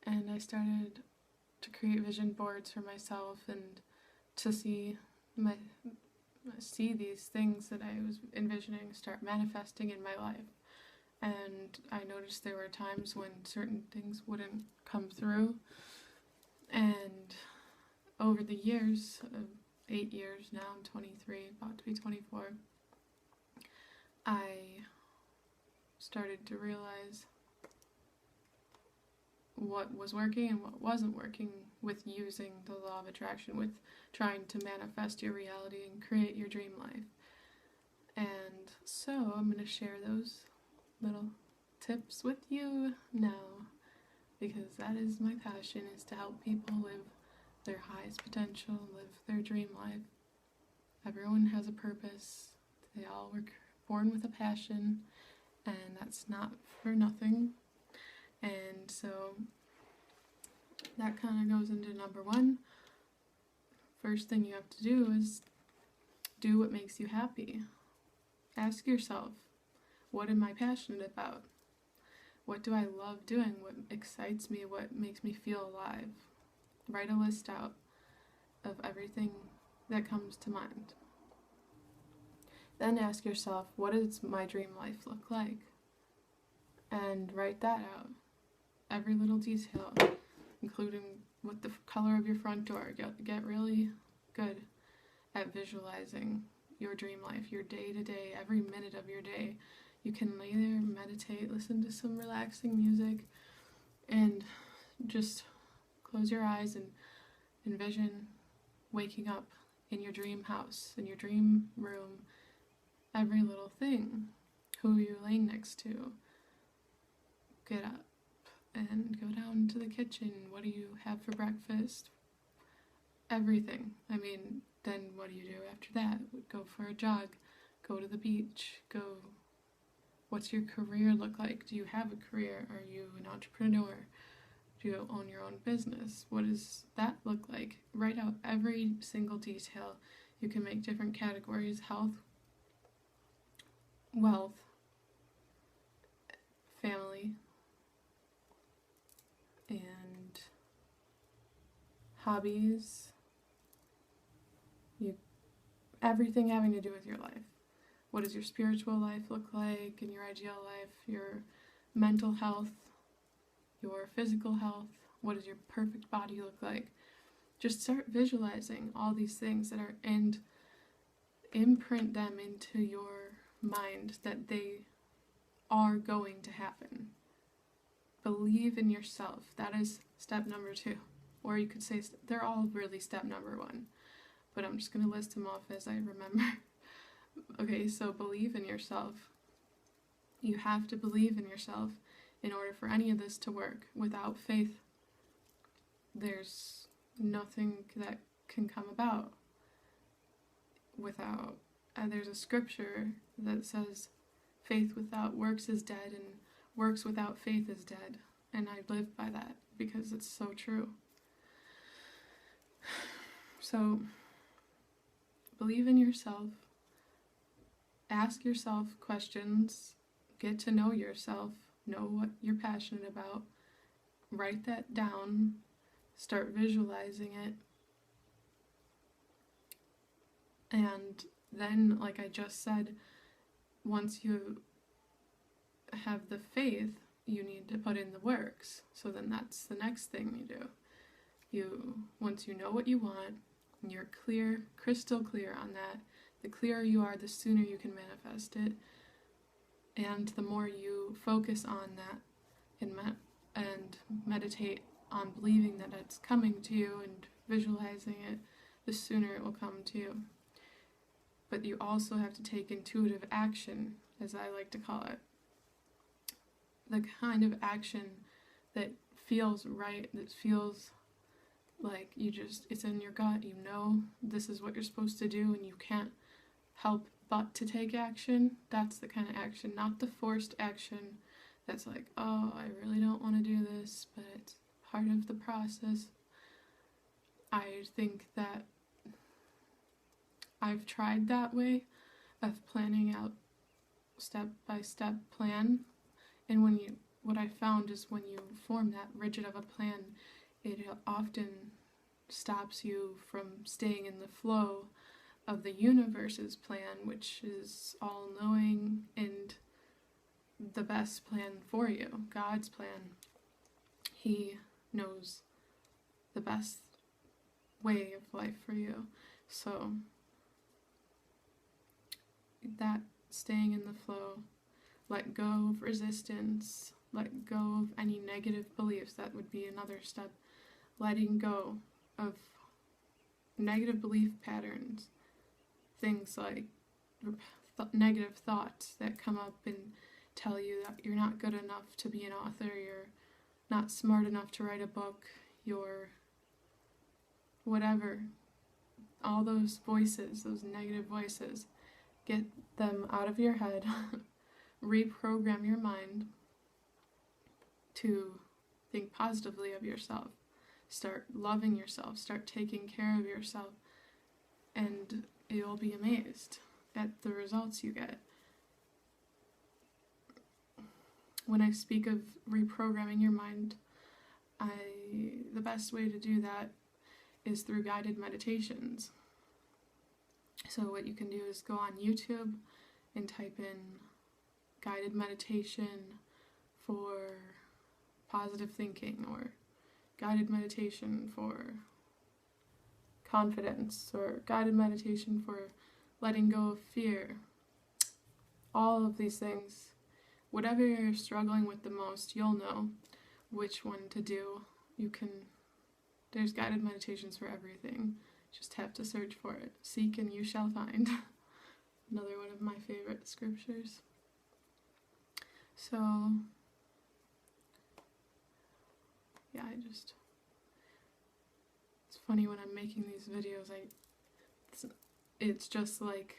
and I started to create vision boards for myself and to see these things that I was envisioning start manifesting in my life. And I noticed there were times when certain things wouldn't come through, and over the years, 8 years now, I'm 23, about to be 24, I started to realize what was working and what wasn't working with using the law of attraction, with trying to manifest your reality and create your dream life. And so I'm going to share those little tips with you now, because that is my passion, is to help people live their highest potential, live their dream life. Everyone has a purpose. They all were born with a passion, and that's not for nothing. And so that kind of goes into number one. First thing you have to do is do what makes you happy. Ask yourself, what am I passionate about? What do I love doing? What excites me? What makes me feel alive? Write a list out of everything that comes to mind. Then ask yourself, what does my dream life look like? And write that out. Every little detail, including what the color of your front door. Get really good at visualizing your dream life, your day-to-day, every minute of your day. You can lay there, meditate, listen to some relaxing music, and just close your eyes and envision waking up in your dream house, in your dream room. Every little thing. Who you're laying next to. Get up and go down to the kitchen. What do you have for breakfast? Everything. I mean, then what do you do after that? Go for a jog. Go to the beach. Go. What's your career look like? Do you have a career? Are you an entrepreneur? Do you own your own business? What does that look like? Write out every single detail. You can make different categories: health, wealth, family, and hobbies. Everything having to do with your life. What does your spiritual life look like, and your ideal life, your mental health, your physical health? What does your perfect body look like? Just start visualizing all these things that are, and imprint them into your mind that they are going to happen. Believe in yourself. That is step number 2. Or you could say they're all really step number 1. But I'm just going to list them off as I remember. Okay, so believe in yourself. You have to believe in yourself in order for any of this to work. Without faith, there's nothing that can come about. There's a scripture that says, faith without works is dead, and works without faith is dead. And I live by that because it's so true. So, believe in yourself. Ask yourself questions. Get to know yourself. Know what you're passionate about. Write that down. Start visualizing it. And then, like I just said, once you have the faith, you need to put in the works. So then that's the next thing you do. Once you know what you want, and you're clear, crystal clear on that, the clearer you are, the sooner you can manifest it. And the more you focus on that and meditate on believing that it's coming to you and visualizing it, the sooner it will come to you. But you also have to take intuitive action, as I like to call it. The kind of action that feels right, that feels like it's in your gut. You know this is what you're supposed to do, and you can't help but to take action. That's the kind of action, not the forced action that's like, oh, I really don't want to do this, but it's part of the process. I think that I've tried that way of planning out step-by-step plan, and what I found is when you form that rigid of a plan, it often stops you from staying in the flow of the universe's plan, which is all-knowing and the best plan for you, God's plan. He knows the best way of life for you. So that staying in the flow, let go of resistance, let go of any negative beliefs. That would be another step. Letting go of negative belief patterns, things like negative thoughts that come up and tell you that you're not good enough to be an author, you're not smart enough to write a book, you're whatever. All those voices, those negative voices, get them out of your head, reprogram your mind to think positively of yourself. Start loving yourself, start taking care of yourself, and you'll be amazed at the results you get. When I speak of reprogramming your mind, the best way to do that is through guided meditations. So what you can do is go on YouTube and type in guided meditation for positive thinking, or guided meditation for confidence, or guided meditation for letting go of fear. All of these things, whatever you're struggling with the most, you'll know which one to do. There's guided meditations for everything. Just have to search for it. Seek and you shall find. Another one of my favorite scriptures. So, yeah, it's funny when I'm making these videos, it's just like,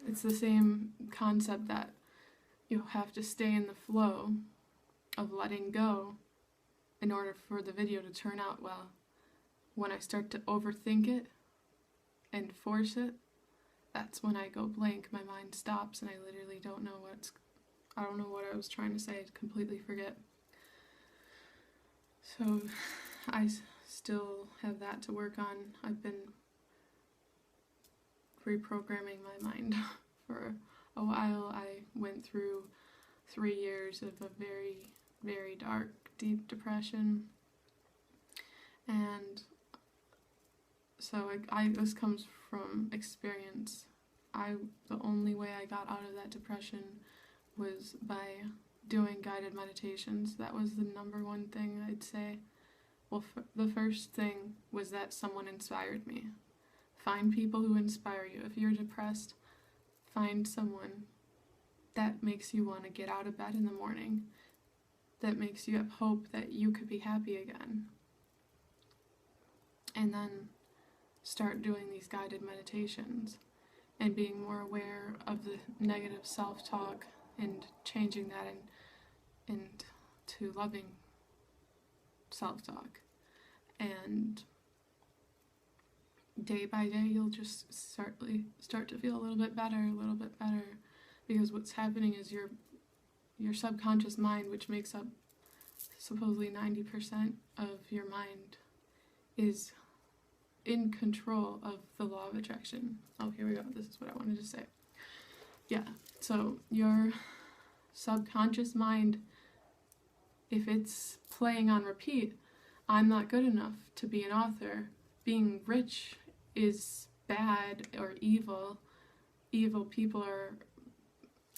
it's the same concept that you have to stay in the flow of letting go in order for the video to turn out well. When I start to overthink it and force it, that's when I go blank. My mind stops and I literally don't know I don't know what I was trying to say. I completely forget. So I still have that to work on. I've been reprogramming my mind for a while. I went through 3 years of a very, very dark, deep depression. And so this comes from experience. The only way I got out of that depression was by doing guided meditations. That was the number one thing I'd say. Well, the first thing was that someone inspired me. Find people who inspire you. If you're depressed, find someone that makes you want to get out of bed in the morning, that makes you have hope that you could be happy again. And then start doing these guided meditations and being more aware of the negative self-talk and changing that into loving self-talk. And day by day you'll just start to feel a little bit better, because what's happening is your subconscious mind, which makes up supposedly 90% of your mind, is in control of the law of attraction. Oh, here we go. This is what I wanted to say. Yeah, so your subconscious mind, if it's playing on repeat, I'm not good enough to be an author, being rich is bad or evil people are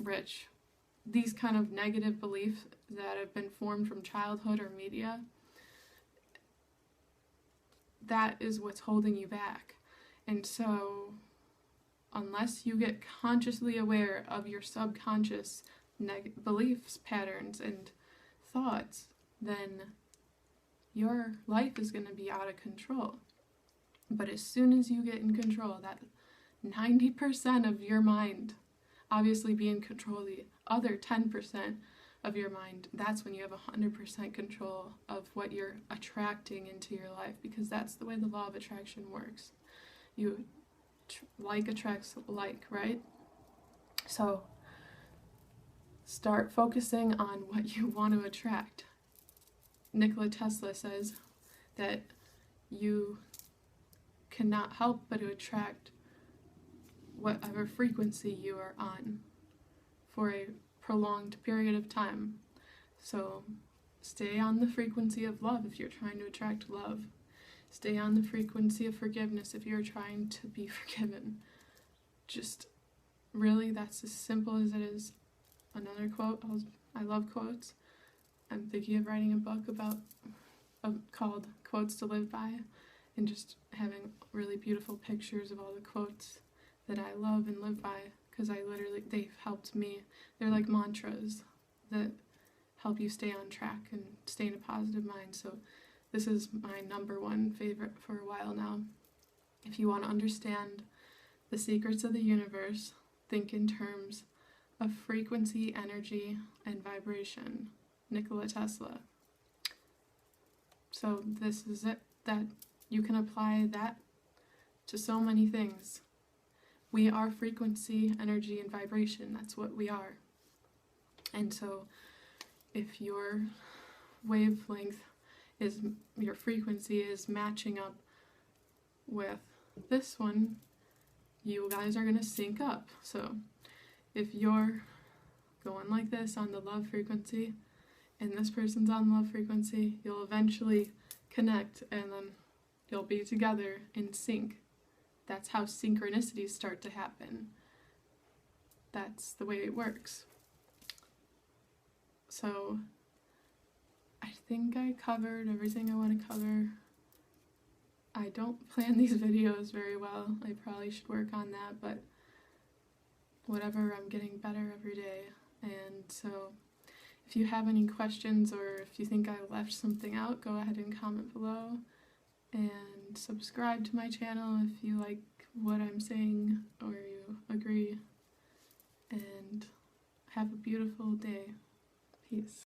rich. These kind of negative beliefs that have been formed from childhood or media, that is what's holding you back. And so unless you get consciously aware of your subconscious beliefs, patterns, and thoughts, then your life is going to be out of control. But as soon as you get in control, that 90% of your mind, obviously be in control of the other 10% of your mind, that's when you have 100% control of what you're attracting into your life, because that's the way the law of attraction works. Like attracts like, right? So Start focusing on what you want to attract. Nikola Tesla says that you cannot help but to attract whatever frequency you are on for a prolonged period of time. So stay on the frequency of love if you're trying to attract love. Stay on the frequency of forgiveness if you're trying to be forgiven. Just really, that's as simple as it is. Another quote, I love quotes. I'm thinking of writing a book called Quotes to Live By, and just having really beautiful pictures of all the quotes that I love and live by, because they've helped me. They're like mantras that help you stay on track and stay in a positive mind. So this is my #1 favorite for a while now. If you want to understand the secrets of the universe, think in terms of frequency, energy, and vibration. Nikola Tesla. So this is it, that you can apply that to so many things. We are frequency, energy, and vibration. That's what we are. And so if your wavelength your frequency is matching up with this one, you guys are going to sync up. So if you're going like this on the love frequency and this person's on the love frequency, you'll eventually connect and then you'll be together in sync. That's how synchronicities start to happen. That's the way it works. So I think I covered everything I want to cover. I don't plan these videos very well. I probably should work on that, but whatever, I'm getting better every day. And so if you have any questions or if you think I left something out, go ahead and comment below. And subscribe to my channel if you like what I'm saying or you agree. And have a beautiful day. Peace.